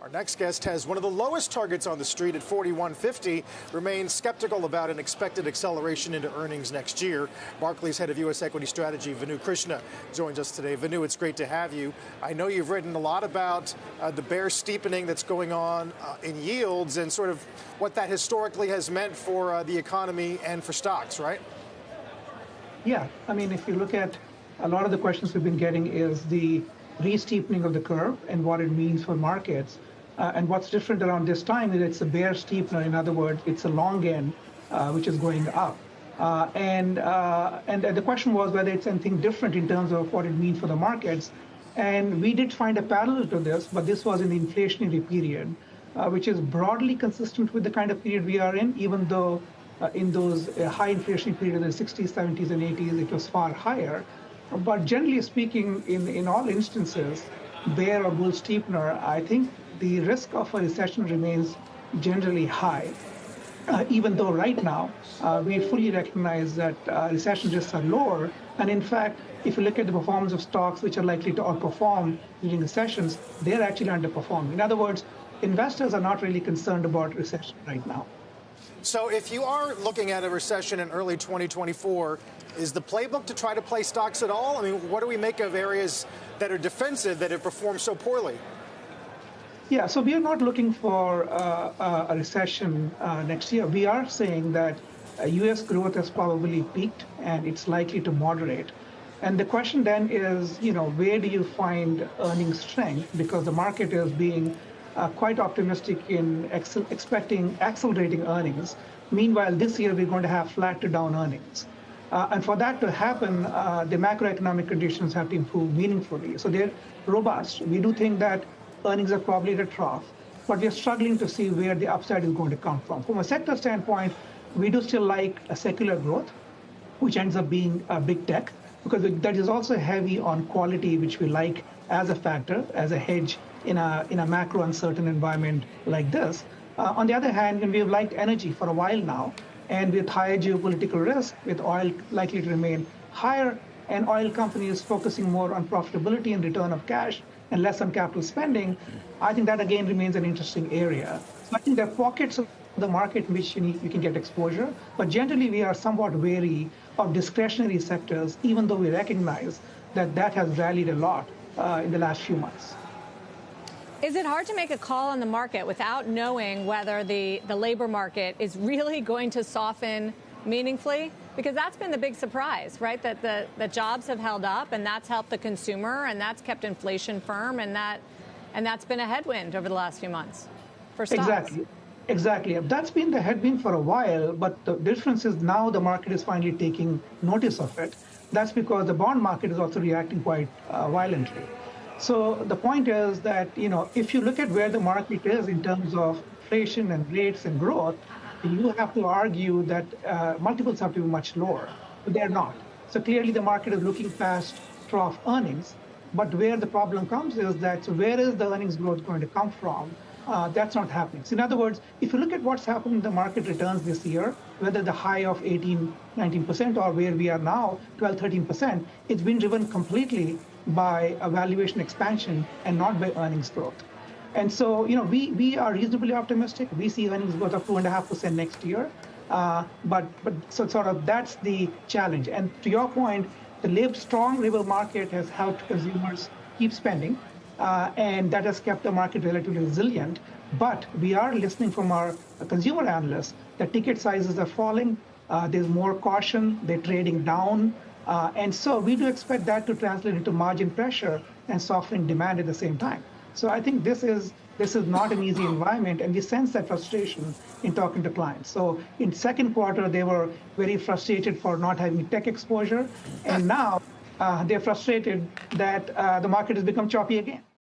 Our next guest has one of the lowest targets on the street at 41.50, remains skeptical about an expected acceleration into earnings next year. Barclays head of U.S. equity strategy, Venu Krishna, joins us today. Venu, it's great to have you. I know you've written a lot about the bear steepening that's going on in yields and sort of what that historically has meant for the economy and for stocks, right? Yeah, I mean, if you look at a lot of the questions we've been getting is the re-steepening of the curve and what it means for markets. And what's different around this time is it's a bear steepener. In other words, it's a long end, which is going up. And the question was whether it's anything different in terms of what it means for the markets. And we did find a parallel to this, but this was in the inflationary period, which is broadly consistent with the kind of period we are in, even though in those high inflation periods in the 60s, 70s, and 80s, it was far higher. But generally speaking, in all instances, bear or bull steepener, I think the risk of a recession remains generally high, even though right now we fully recognize that recession risks are lower. And in fact, if you look at the performance of stocks which are likely to outperform during recessions, they're actually underperforming. In other words, investors are not really concerned about recession right now. So if you are looking at a recession in early 2024, is the playbook to try to play stocks at all? I mean, what do we make of areas that are defensive that have performed so poorly? Yeah, so we are not looking for a recession next year. We are saying that U.S. growth has probably peaked and it's likely to moderate. And the question then is, where do you find earnings strength? Because the market is being quite optimistic in expecting accelerating earnings. Meanwhile, this year we're going to have flat to down earnings. And for that to happen, the macroeconomic conditions have to improve meaningfully. So they're robust. We do think that earnings are probably at a trough, but we're struggling to see where the upside is going to come from. From a sector standpoint, we do still like a secular growth, which ends up being big tech, because that is also heavy on quality, which we like as a factor, as a hedge in a macro uncertain environment like this. On the other hand, we've liked energy for a while now, and with higher geopolitical risk, with oil likely to remain higher, and oil companies focusing more on profitability and return of cash and less on capital spending, I think that again remains an interesting area. So I think there are pockets of the market in which you can get exposure, but generally we are somewhat wary of discretionary sectors, even though we recognize that has rallied a lot in the last few months. Is it hard to make a call on the market without knowing whether the labor market is really going to soften meaningfully? Because that's been the big surprise, right? That the jobs have held up, and that's helped the consumer, and that's kept inflation firm, and that's been a headwind over the last few months for stocks. Exactly. That's been the headwind for a while, but the difference is now the market is finally taking notice of it. That's because the bond market is also reacting quite violently. So the point is that, if you look at where the market is in terms of inflation and rates and growth, you have to argue that multiples have to be much lower, but they're not. So clearly the market is looking past trough earnings, but where the problem comes is that, so where is the earnings growth going to come from? That's not happening. So in other words, if you look at what's happened in the market returns this year, whether the high of 18, 19% or where we are now, 12, 13%, it's been driven completely by a valuation expansion and not by earnings growth. And so, we are reasonably optimistic. We see earnings growth of 2.5% next year. But so sort of that's the challenge. And to your point, the strong labor market has helped consumers keep spending, and that has kept the market relatively resilient. But we are listening from our consumer analysts that ticket sizes are falling. There's more caution. They're trading down. And so we do expect that to translate into margin pressure and softening demand at the same time. So I think this is not an easy environment, and we sense that frustration in talking to clients. So in second quarter, they were very frustrated for not having tech exposure, and now they're frustrated that the market has become choppy again.